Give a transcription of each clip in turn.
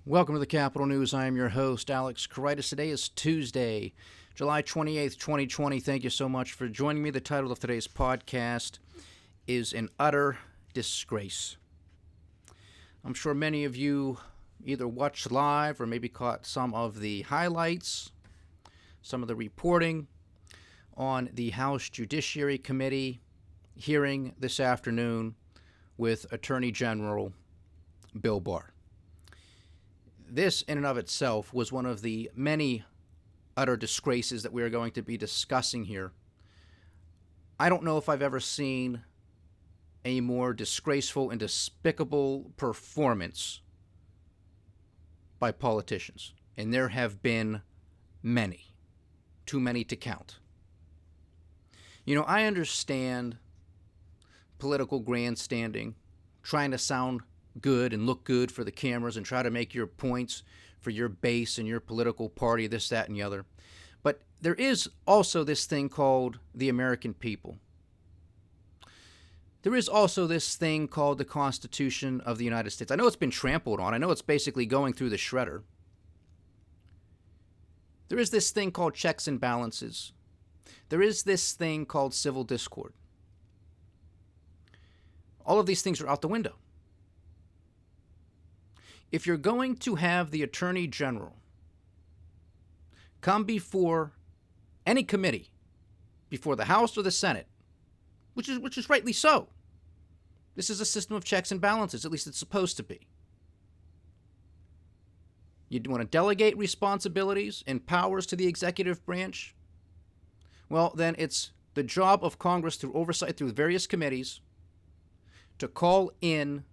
Welcome to the Capital News. I am your host, Alex Karitis. Today is Tuesday, July 28th, 2020. Thank you so much for joining me. The title of today's podcast is An Utter Disgrace. I'm sure many of you either watched live or maybe caught some of the highlights, some of the reporting on the House Judiciary Committee hearing this afternoon with Attorney General Bill Barr. This, in and of itself, was one of the many utter disgraces that we are going to be discussing here. I don't know if I've ever seen a more disgraceful and despicable performance by politicians, and there have been many, too many to count. You know, I understand political grandstanding, trying to sound good and look good for the cameras and try to make your points for your base and your political party, this, that, and the other. But there is also this thing called the American people. There is also this thing called the Constitution of the United States. I know it's been trampled on. I know it's basically going through the shredder. There is this thing called checks and balances. There is this thing called civil discord. All of these things are out the window. If you're going to have the Attorney General come before any committee, before the House or the Senate, which is rightly so, this is a system of checks and balances, at least it's supposed to be. You want to delegate responsibilities and powers to the executive branch? Well, then it's the job of Congress, through oversight through various committees, to call in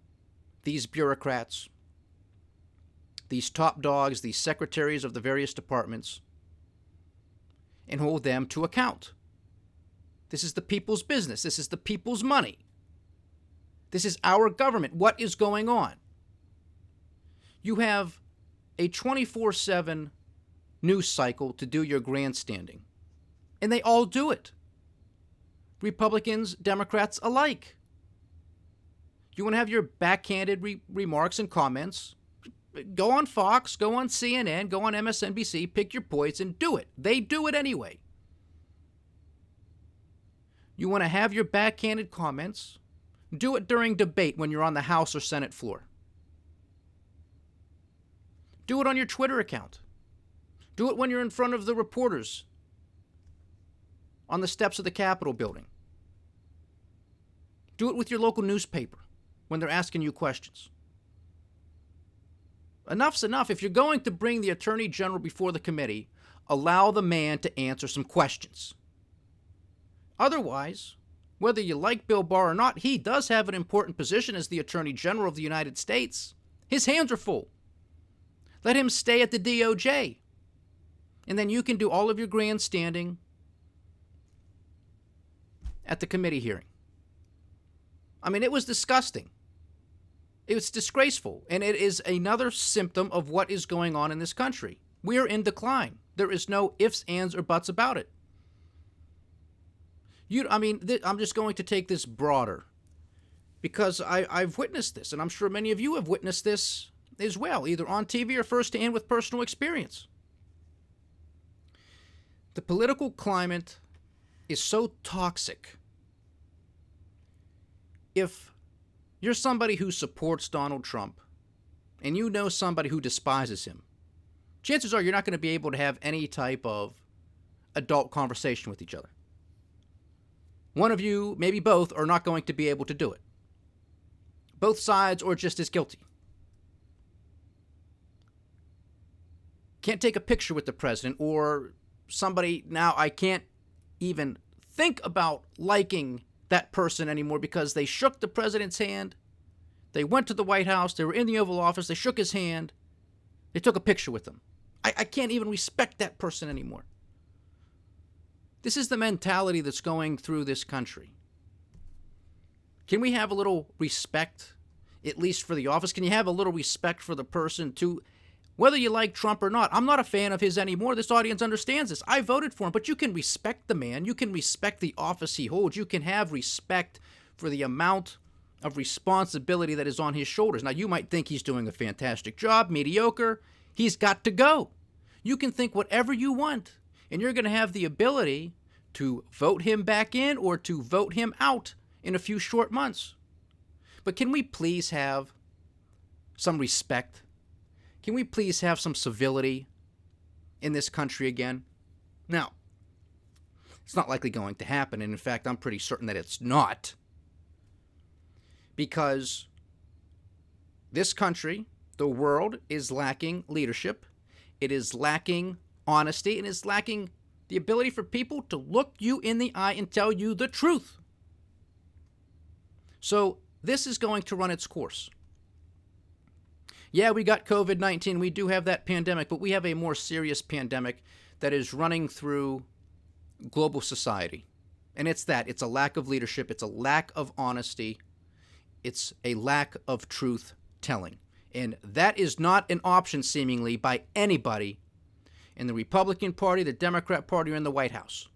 these bureaucrats, these top dogs, these secretaries of the various departments, and hold them to account. This is the people's business. This is the people's money. This is our government. What is going on? You have a 24/7 news cycle to do your grandstanding, and they all do it. Republicans, Democrats alike. You want to have your backhanded remarks and comments? Go on Fox, go on CNN, go on MSNBC, pick your poison, do it. They do it anyway. You want to have your backhanded comments? Do it during debate when you're on the House or Senate floor. Do it on your Twitter account. Do it when you're in front of the reporters on the steps of the Capitol building. Do it with your local newspaper when they're asking you questions. Enough's enough. If you're going to bring the Attorney General before the committee, allow the man to answer some questions. Otherwise, whether you like Bill Barr or not, he does have an important position as the Attorney General of the United States. His hands are full. Let him stay at the DOJ. And then you can do all of your grandstanding at the committee hearing. I mean, it was disgusting. It's disgraceful, and it is another symptom of what is going on in this country. We are in decline. There is no ifs, ands, or buts about it. I'm just going to take this broader because I've witnessed this, and I'm sure many of you have witnessed this as well, either on TV or firsthand with personal experience. The political climate is so toxic. If you're somebody who supports Donald Trump, and you know somebody who despises him, chances are you're not going to be able to have any type of adult conversation with each other. One of you, maybe both, are not going to be able to do it. Both sides are just as guilty. Can't take a picture with the president, or somebody, now I can't even think about liking that person anymore because they shook the president's hand. They went to the White House. They were in the Oval Office. They shook his hand. They took a picture with him. I can't even respect that person anymore. This is the mentality that's going through this country. Can we have a little respect, at least for the office? Can you have a little respect for the person too? Whether you like Trump or not, I'm not a fan of his anymore. This audience understands this. I voted for him, but you can respect the man. You can respect the office he holds. You can have respect for the amount of responsibility that is on his shoulders. Now, you might think he's doing a fantastic job, mediocre. He's got to go. You can think whatever you want, and you're going to have the ability to vote him back in or to vote him out in a few short months. But can we please have some respect? Can we please have some civility in this country again? Now, it's not likely going to happen, and in fact, I'm pretty certain that it's not. Because this country, the world, is lacking leadership. It is lacking honesty. It is lacking the ability for people to look you in the eye and tell you the truth. So this is going to run its course. Yeah, we got COVID-19. We do have that pandemic, but we have a more serious pandemic that is running through global society. And it's that. It's a lack of leadership. It's a lack of honesty. It's a lack of truth-telling. And that is not an option, seemingly, by anybody in the Republican Party, the Democrat Party, or in the White House.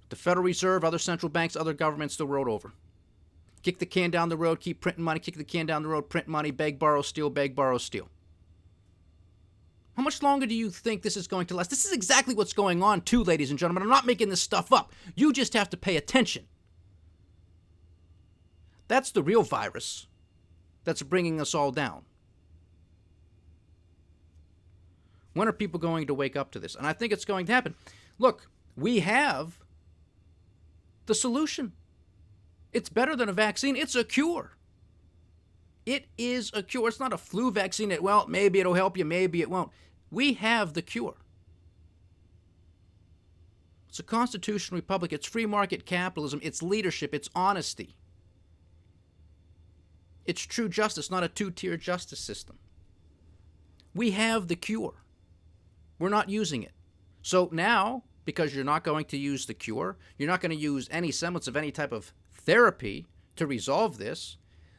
The Federal Reserve, other central banks, other governments the world over. Kick the can down the road, keep printing money, kick the can down the road, print money, beg, borrow, steal, beg, borrow, steal. How much longer do you think this is going to last? This is exactly what's going on, too, ladies and gentlemen. I'm not making this stuff up. You just have to pay attention. That's the real virus that's bringing us all down. When are people going to wake up to this? And I think it's going to happen. Look, we have the solution. It's better than a vaccine. It's a cure. It is a cure. It's not a flu vaccine that, well, maybe it'll help you, maybe it won't. We have the cure. It's a constitutional republic. It's free market capitalism. It's leadership. It's honesty. It's true justice, not a two-tier justice system. We have the cure. We're not using it. So now, because you're not going to use the cure, you're not going to use any semblance of any type of therapy to resolve this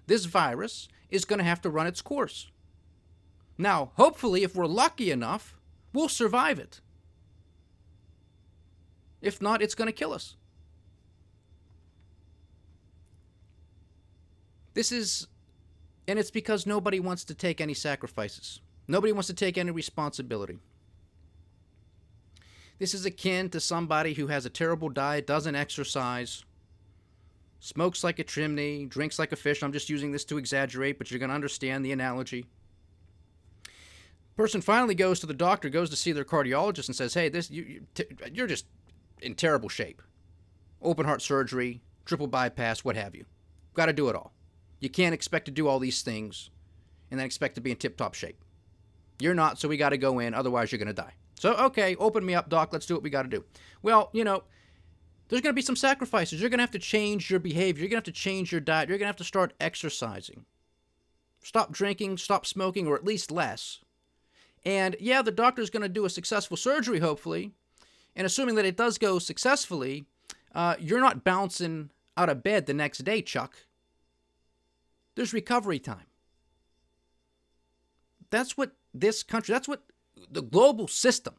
virus is going to have to run its course. Now, hopefully, if we're lucky enough, we'll survive it. If not, it's going to kill us. And it's because nobody wants to take any sacrifices. Nobody wants to take any responsibility. This is akin to somebody who has a terrible diet, doesn't exercise, smokes like a chimney, drinks like a fish. I'm just using this to exaggerate, but you're going to understand the analogy. Person finally goes to the doctor, goes to see their cardiologist and says, hey, you're just in terrible shape. Open heart surgery, triple bypass, what have you. Got to do it all. You can't expect to do all these things and then expect to be in tip-top shape. You're not, so we got to go in, otherwise you're going to die. So, okay, open me up, doc, let's do what we got to do. Well, there's going to be some sacrifices. You're going to have to change your behavior. You're going to have to change your diet. You're going to have to start exercising. Stop drinking, stop smoking, or at least less. And yeah, the doctor's going to do a successful surgery, hopefully. And assuming that it does go successfully, you're not bouncing out of bed the next day, Chuck. There's recovery time. That's what this country, that's what the global system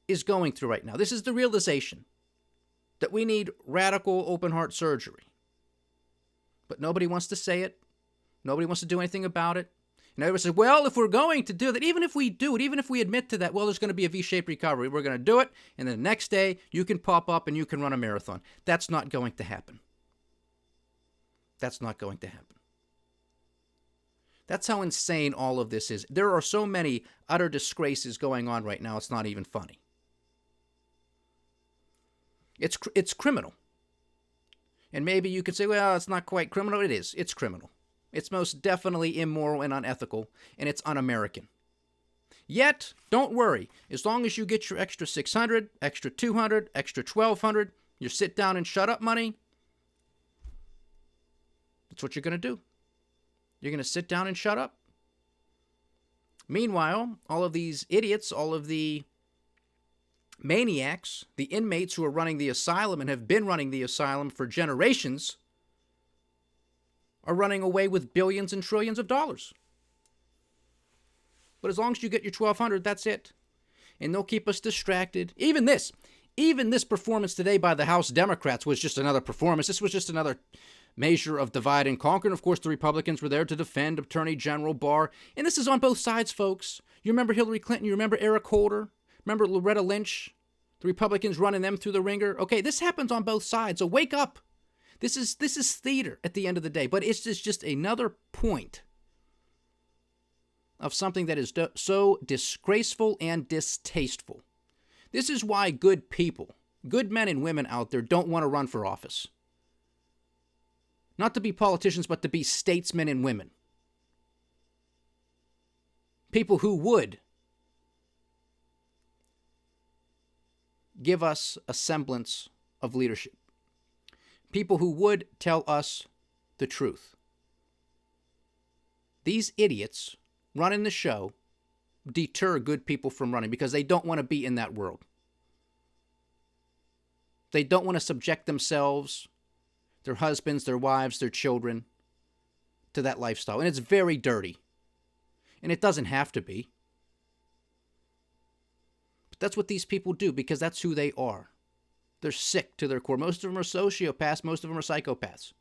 is going through right now. This is the realization that we need radical open heart surgery. But nobody wants to say it. Nobody wants to do anything about it. And everybody says, well, if we're going to do that, even if we do it, even if we admit to that, well, there's going to be a V-shaped recovery. We're going to do it, and then the next day, you can pop up and you can run a marathon. That's not going to happen. That's not going to happen. That's how insane all of this is. There are so many utter disgraces going on right now, it's not even funny. It's criminal. And maybe you could say, well, it's not quite criminal. It is. It's criminal. It's most definitely immoral and unethical, and it's un-American. Yet, don't worry. As long as you get your extra $600, extra $200, extra $1,200, your sit down and shut up money, that's what you're going to do. You're going to sit down and shut up. Meanwhile, all of these idiots, all of the maniacs, the inmates who are running the asylum and have been running the asylum for generations, are running away with billions and trillions of dollars. But as long as you get your $1,200, that's it. And they'll keep us distracted. Even this performance today by the House Democrats was just another performance. This was just another measure of divide and conquer. And of course, the Republicans were there to defend Attorney General Barr. And this is on both sides, folks. You remember Hillary Clinton? You remember Eric Holder? Remember Loretta Lynch? The Republicans running them through the ringer? Okay, this happens on both sides. So wake up. This is theater at the end of the day. But it's just another point of something that is so disgraceful and distasteful. This is why good people, good men and women out there don't want to run for office. Not to be politicians, but to be statesmen and women. People who would give us a semblance of leadership. People who would tell us the truth. These idiots running the show deter good people from running because they don't want to be in that world. They don't want to subject themselves, their husbands, their wives, their children to that lifestyle. And it's very dirty. And it doesn't have to be. But that's what these people do because that's who they are. They're sick to their core. Most of them are sociopaths. Most of them are psychopaths.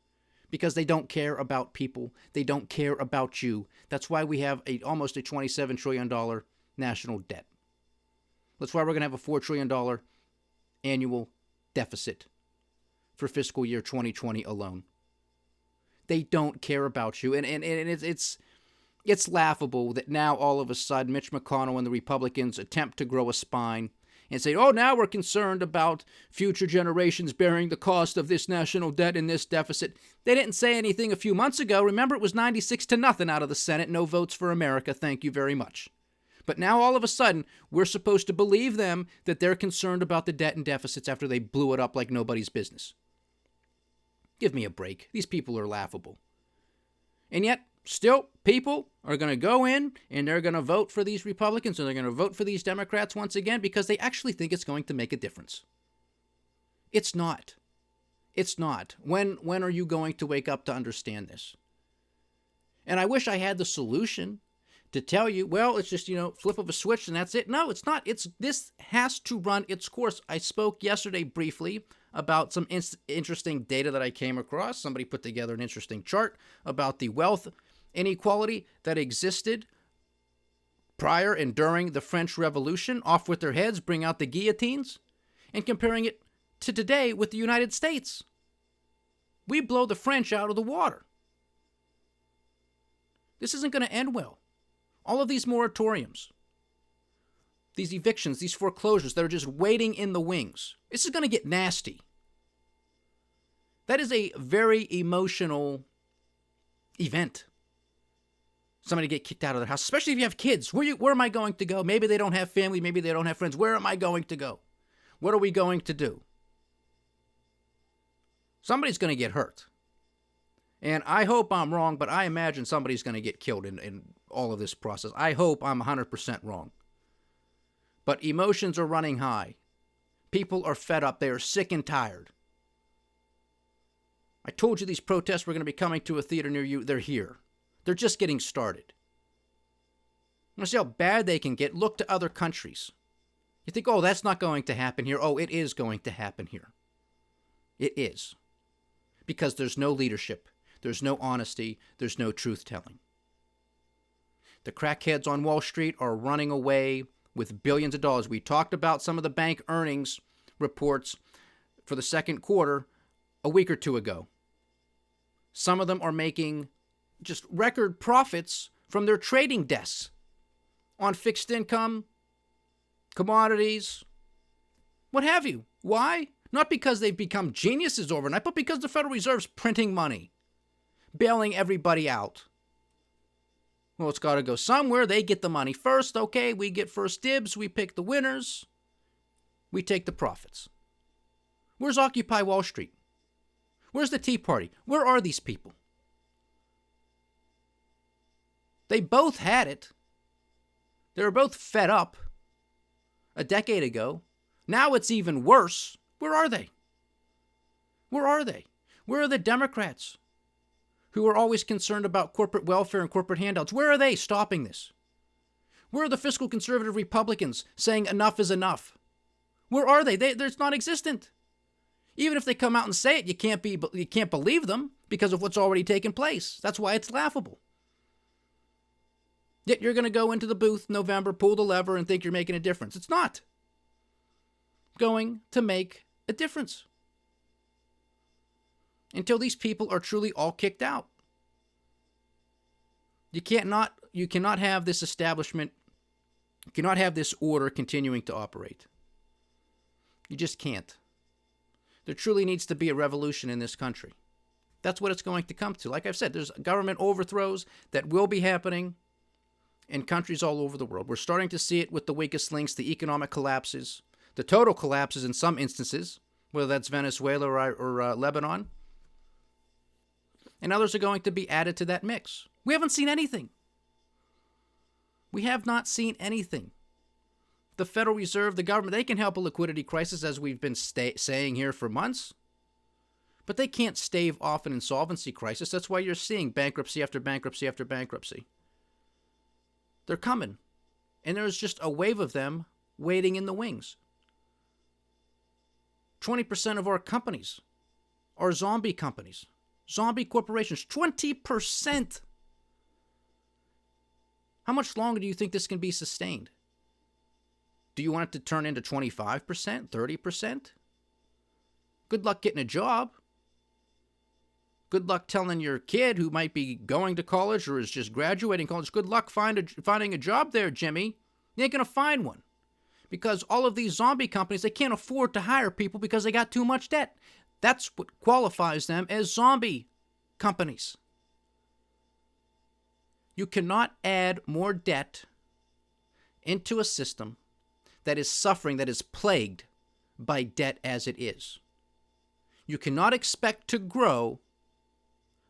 Because they don't care about people. They don't care about you. That's why we have almost a $27 trillion national debt. That's why we're going to have a $4 trillion annual deficit for fiscal year 2020 alone. They don't care about you. And it's laughable that now all of a sudden Mitch McConnell and the Republicans attempt to grow a spine and say, oh, now we're concerned about future generations bearing the cost of this national debt and this deficit. They didn't say anything a few months ago. Remember, it was 96-0 out of the Senate. No votes for America. Thank you very much. But now all of a sudden, we're supposed to believe them that they're concerned about the debt and deficits after they blew it up like nobody's business. Give me a break. These people are laughable. And yet, still, people are going to go in and they're going to vote for these Republicans and they're going to vote for these Democrats once again because they actually think it's going to make a difference. It's not. It's not. When are you going to wake up to understand this? And I wish I had the solution to tell you, well, it's just, flip of a switch and that's it. No, it's not. This has to run its course. I spoke yesterday briefly about some interesting data that I came across. Somebody put together an interesting chart about the wealth inequality that existed prior and during the French Revolution. Off with their heads, bring out the guillotines, and comparing it to today with the United States. We blow the French out of the water. This isn't going to end well. All of these moratoriums, these evictions, these foreclosures that are just waiting in the wings, this is going to get nasty. That is a very emotional event. Somebody get kicked out of their house, especially if you have kids. Where am I going to go? Maybe they don't have family. Maybe they don't have friends. Where am I going to go? What are we going to do? Somebody's going to get hurt. And I hope I'm wrong, but I imagine somebody's going to get killed in all of this process. I hope I'm 100% wrong. But emotions are running high. People are fed up. They are sick and tired. I told you these protests were going to be coming to a theater near you. They're here. They're just getting started. You want to see how bad they can get? Look to other countries. You think, oh, that's not going to happen here. Oh, it is going to happen here. It is. Because there's no leadership. There's no honesty. There's no truth-telling. The crackheads on Wall Street are running away with billions of dollars. We talked about some of the bank earnings reports for the second quarter a week or two ago. Some of them are making just record profits from their trading desks on fixed income, commodities, what have you. Why? Not because they've become geniuses overnight, but because the Federal Reserve's printing money, bailing everybody out. Well, it's got to go somewhere. They get the money first. Okay, we get first dibs. We pick the winners. We take the profits. Where's Occupy Wall Street? Where's the Tea Party? Where are these people? They both had it. They were both fed up a decade ago. Now it's even worse. Where are they? Where are they? Where are the Democrats who are always concerned about corporate welfare and corporate handouts? Where are they stopping this? Where are the fiscal conservative Republicans saying enough is enough? Where are they? They're non-existent. Even if they come out and say it, you can't believe them. because of what's already taken place. That's why it's laughable. Yet you're going to go into the booth in November, pull the lever, and think you're making a difference. It's not going to make a difference until these people are truly all kicked out. You cannot have this establishment, you cannot have this order continuing to operate. You just can't. There truly needs to be a revolution in this country. That's what it's going to come to. Like I've said, there's government overthrows that will be happening in countries all over the world. We're starting to see it with the weakest links, the economic collapses, the total collapses in some instances, whether that's Venezuela or Lebanon. And others are going to be added to that mix. We haven't seen anything. We have not seen anything. The Federal Reserve, the government, they can help a liquidity crisis, as we've been saying here for months. But they can't stave off an insolvency crisis. That's why you're seeing bankruptcy after bankruptcy after bankruptcy. They're coming. And there's just a wave of them waiting in the wings. 20% of our companies are zombie companies. Zombie corporations. 20%. How much longer do you think this can be sustained? Do you want it to turn into 25%, 30%? Good luck getting a job. Good luck telling your kid who might be going to college or is just graduating college, good luck finding a job there, Jimmy. You ain't going to find one. Because all of these zombie companies, they can't afford to hire people because they got too much debt. That's what qualifies them as zombie companies. You cannot add more debt into a system that is suffering, that is plagued by debt as it is. You cannot expect to grow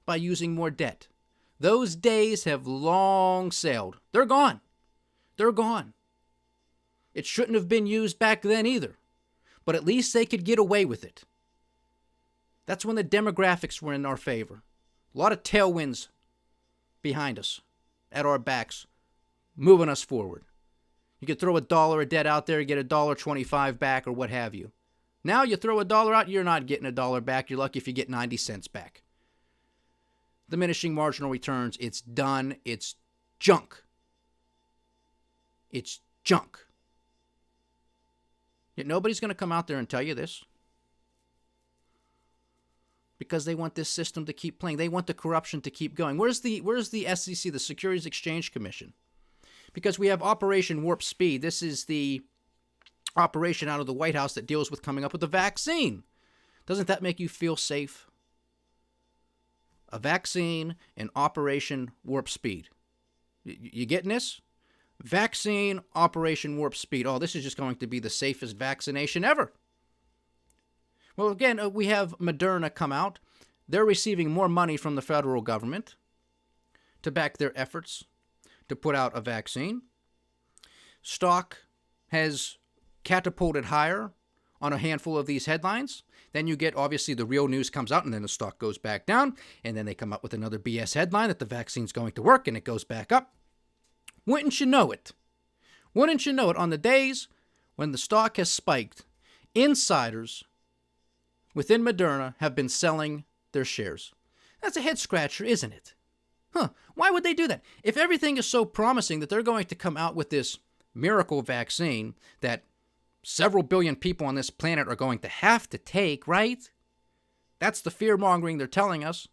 by using more debt. Those days have long sailed. They're gone. They're gone. It shouldn't have been used back then either, but at least they could get away with it. That's when the demographics were in our favor. A lot of tailwinds behind us, at our backs, moving us forward. You could throw $1 of debt out there, get $1.25 back, or what have you. Now you throw $1 out, you're not getting $1 back. You're lucky if you get 90 cents back. Diminishing marginal returns, it's done. It's junk. It's junk. Yet nobody's going to come out there and tell you this. Because they want this system to keep playing. They want the corruption to keep going. Where's the SEC, the Securities Exchange Commission? Because we have Operation Warp Speed. This is the operation out of the White House that deals with coming up with a vaccine. Doesn't that make you feel safe? A vaccine and Operation Warp Speed. You getting this? Vaccine, Operation Warp Speed. Oh, this is just going to be the safest vaccination ever. Well, again, we have Moderna come out. They're receiving more money from the federal government to back their efforts to put out a vaccine. Stock has catapulted higher on a handful of these headlines. Then you get, obviously, the real news comes out, and then the stock goes back down, and then they come up with another BS headline that the vaccine's going to work, and it goes back up. Wouldn't you know it? Wouldn't you know it? On the days when the stock has spiked, insiders within Moderna have been selling their shares. That's a head scratcher, isn't it? Why would they do that? If everything is so promising that they're going to come out with this miracle vaccine that several billion people on this planet are going to have to take, right? That's the fear-mongering they're telling us.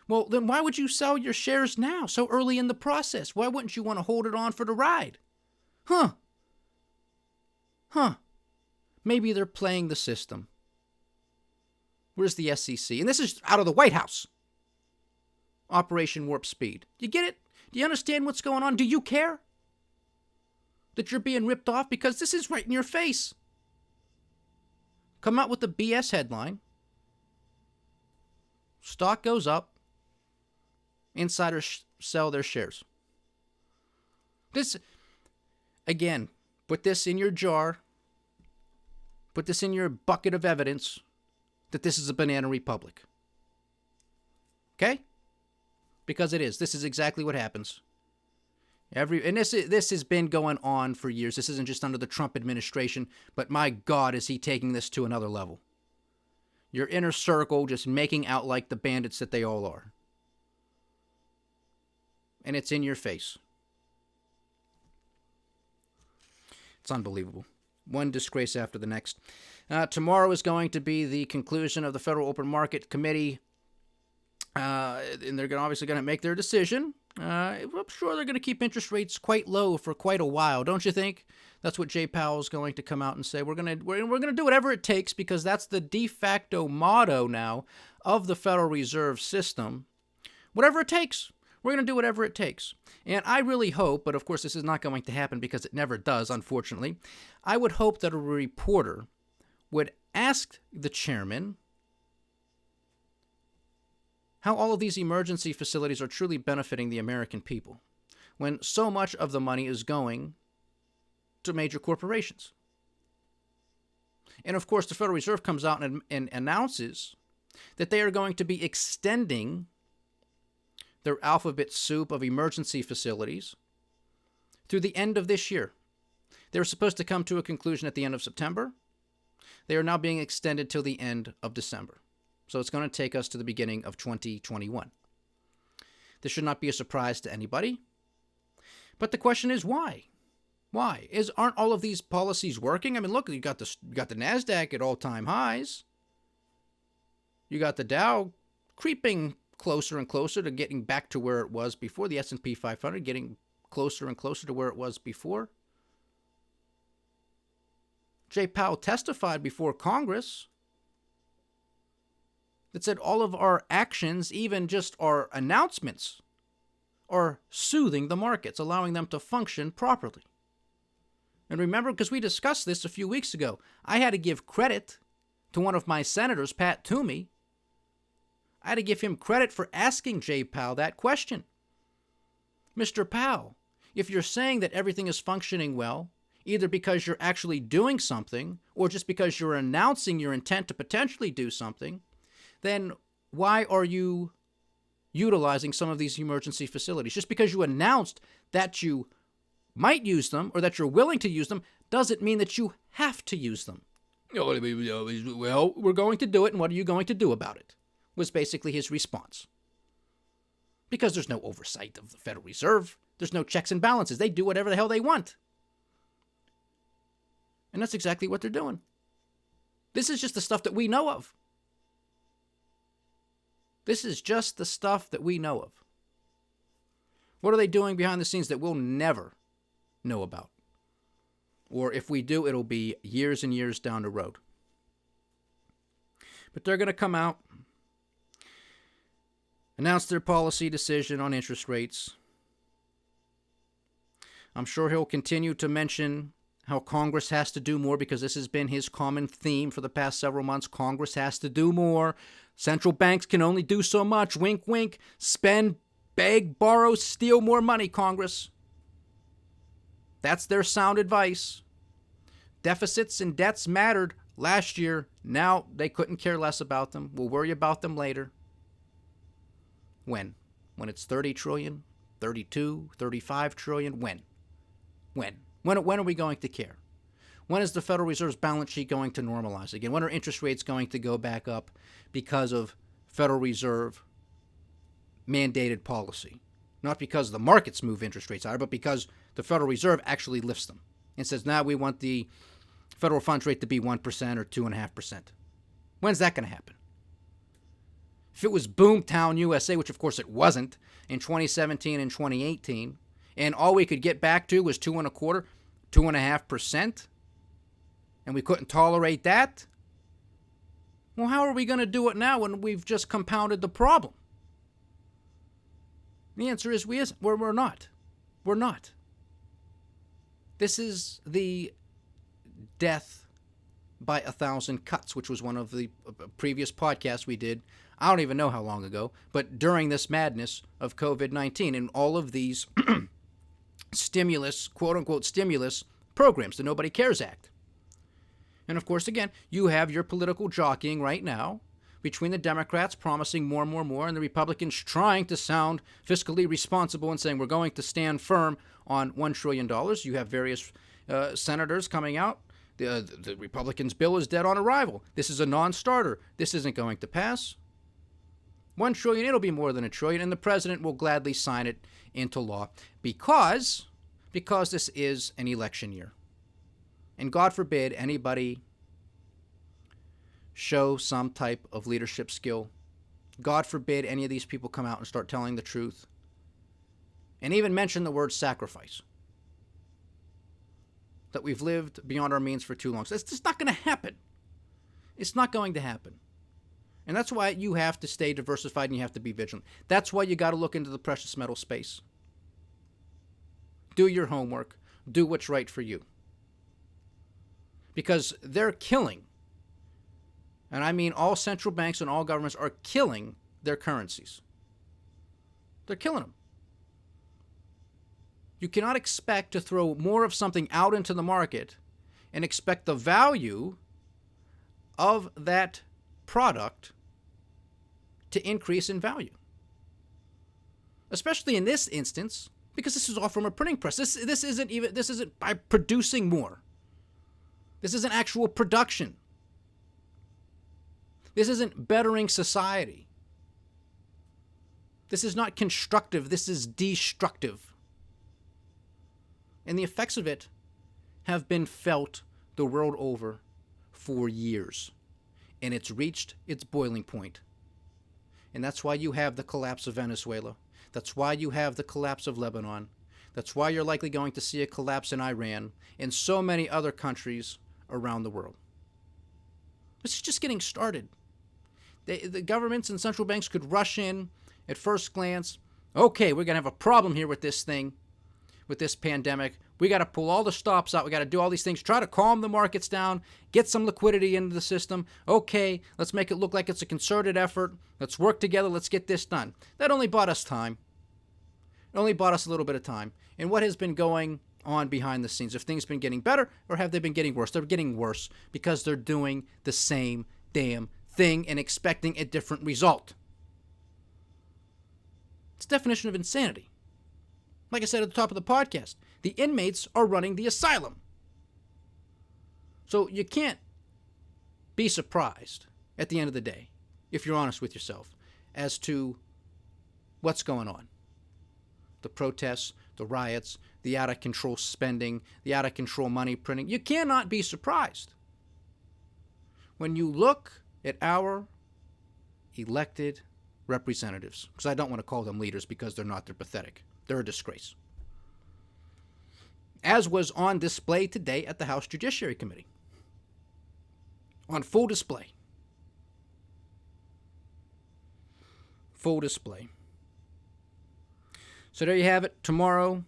Well, then why would you sell your shares now, so early in the process? Why wouldn't you want to hold it on for the ride? Maybe they're playing the system. Where's the SEC? And this is out of the White House. Operation Warp Speed. Do you get it? Do you understand what's going on? Do you care that you're being ripped off? Because this is right in your face. Come out with the BS headline. Stock goes up. Insiders sell their shares. This, again, put this in your jar. Put this in your bucket of evidence that this is a banana republic. Okay? Because it is. This is exactly what happens. And this has been going on for years. This isn't just under the Trump administration, but my God, is he taking this to another level. your inner circle just making out like the bandits that they all are. And it's in your face. It's unbelievable. One disgrace after the next. Tomorrow is going to be the conclusion of the Federal Open Market Committee. And they're obviously going to make their decision. I'm sure they're going to keep interest rates quite low for quite a while, don't you think? That's what Jay Powell is going to come out and say. We're going to do whatever it takes, because that's the de facto motto now of the Federal Reserve System. Whatever it takes. We're going to do whatever it takes. And I really hope, but of course this is not going to happen because it never does, unfortunately. I would hope that a reporter would ask the chairman how all of these emergency facilities are truly benefiting the American people, when so much of the money is going to major corporations. And of course, the Federal Reserve comes out and announces that they are going to be extending their alphabet soup of emergency facilities through the end of this year. They were supposed to come to a conclusion at the end of September. They are now being extended till the end of December. So it's going to take us to the beginning of 2021. This should not be a surprise to anybody. But the question is, why? Why? Aren't all of these policies working? I mean, look, you got the NASDAQ at all-time highs. You got the Dow creeping closer and closer to getting back to where it was before. The S&P 500 getting closer and closer to where it was before. Jay Powell testified before Congress that said all of our actions, even just our announcements, are soothing the markets, allowing them to function properly. And remember, because we discussed this a few weeks ago, I had to give credit to one of my senators, Pat Toomey. I had to give him credit for asking Jay Powell that question. Mr. Powell, if you're saying that everything is functioning well, either because you're actually doing something or just because you're announcing your intent to potentially do something, then why are you utilizing some of these emergency facilities? Just because you announced that you might use them or that you're willing to use them doesn't mean that you have to use them. Well, we're going to do it, and what are you going to do about it? Was basically his response. Because there's no oversight of the Federal Reserve. There's no checks and balances. They do whatever the hell they want. And that's exactly what they're doing. This is just the stuff that we know of. This is just the stuff that we know of. What are they doing behind the scenes that we'll never know about? Or if we do, it'll be years and years down the road. But they're going to come out, announce their policy decision on interest rates. I'm sure he'll continue to mention how Congress has to do more, because this has been his common theme for the past several months. Congress has to do more. Central banks can only do so much. Wink, wink. Spend, beg, borrow, steal more money, Congress. That's their sound advice. Deficits and debts mattered last year. Now they couldn't care less about them. We'll worry about them later. When? When it's 30 trillion, 32, 35 trillion? When? When are we going to care? When is the Federal Reserve's balance sheet going to normalize again? When are interest rates going to go back up because of Federal Reserve mandated policy? Not because the markets move interest rates higher, but because the Federal Reserve actually lifts them and says, now we want the federal funds rate to be 1% or 2.5%. When's that going to happen? If it was Boomtown USA, which of course it wasn't, in 2017 and 2018, and all we could get back to was 2.25%, 2.5%, and we couldn't tolerate that, well, how are we going to do it now when we've just compounded the problem? The answer is we're not. We're not. This is the death by 1,000 cuts, which was one of the previous podcasts we did. I don't even know how long ago, but during this madness of COVID-19 and all of these stimulus, quote-unquote stimulus programs, the Nobody Cares Act. And of course, again, you have your political jockeying right now between the Democrats promising more, and the Republicans trying to sound fiscally responsible and saying we're going to stand firm on $1 trillion. You have various senators coming out The Republicans' bill is dead on arrival. This is a non-starter. This isn't going to pass. $1 trillion, it'll be more than $1 trillion, and the president will gladly sign it into law because this is an election year. And God forbid anybody show some type of leadership skill. God forbid any of these people come out and start telling the truth and even mention the word sacrifice. That we've lived beyond our means for too long. So it's just not going to happen. It's not going to happen. And that's why you have to stay diversified and you have to be vigilant. That's why you got to look into the precious metal space. Do your homework. Do what's right for you. Because they're killing, and I mean all central banks and all governments are killing their currencies. They're killing them. You cannot expect to throw more of something out into the market and expect the value of that product to increase in value. Especially in this instance, because this is all from a printing press. This isn't by producing more. This isn't actual production. This isn't bettering society. This is not constructive. This is destructive. And the effects of it have been felt the world over for years. And it's reached its boiling point. And that's why you have the collapse of Venezuela. That's why you have the collapse of Lebanon. That's why you're likely going to see a collapse in Iran and so many other countries around the world. This is just getting started. The governments and central banks could rush in at first glance. Okay, we're going to have a problem here with this thing, with this pandemic. We got to pull all the stops out. We got to do all these things, try to calm the markets down, get some liquidity into the system. Okay, let's make it look like it's a concerted effort. Let's work together. Let's get this done. That only bought us time. It only bought us a little bit of time. And what has been going on behind the scenes? Have things been getting better or have they been getting worse? They're getting worse because they're doing the same damn thing and expecting a different result. It's the definition of insanity. Like I said at the top of the podcast, the inmates are running the asylum. So you can't be surprised at the end of the day, if you're honest with yourself, as to what's going on. The protests, the riots, the out-of-control spending, the out-of-control money printing. You cannot be surprised when you look at our elected representatives, because I don't want to call them leaders because they're not. They're pathetic. They're a disgrace. As was on display today at the House Judiciary Committee. On full display. Full display. So there you have it. Tomorrow,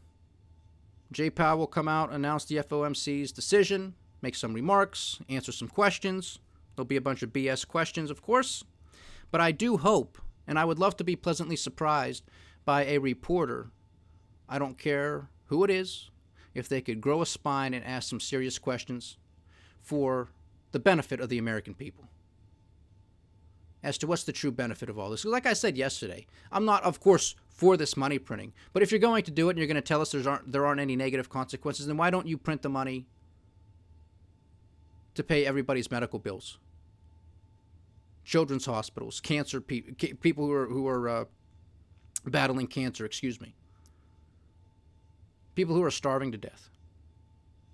Jay Powell will come out, announce the FOMC's decision, make some remarks, answer some questions. There'll be a bunch of BS questions, of course. But I do hope, and I would love to be pleasantly surprised by a reporter, I don't care who it is, if they could grow a spine and ask some serious questions for the benefit of the American people. As to what's the true benefit of all this. Like I said yesterday, I'm not, of course, for this money printing. But if you're going to do it and you're going to tell us there aren't any negative consequences, then why don't you print the money to pay everybody's medical bills? Children's hospitals, cancer people who are battling cancer, people who are starving to death,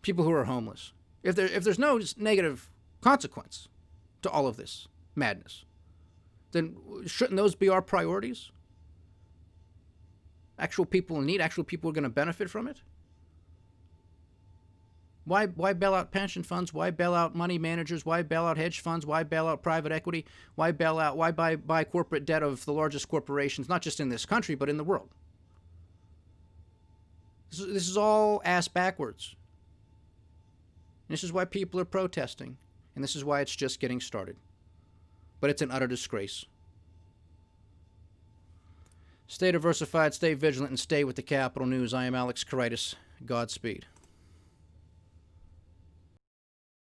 people who are homeless. If there's no negative consequence to all of this madness, then shouldn't those be our priorities? Actual people in need, actual people who are going to benefit from it? Why bail out pension funds? Why bail out money managers? Why bail out hedge funds? Why bail out private equity? Why buy corporate debt of the largest corporations, not just in this country, but in the world? This is all ass backwards. And this is why people are protesting. And this is why it's just getting started. But it's an utter disgrace. Stay diversified, stay vigilant, and stay with the Capital News. I am Alex Karitis. Godspeed.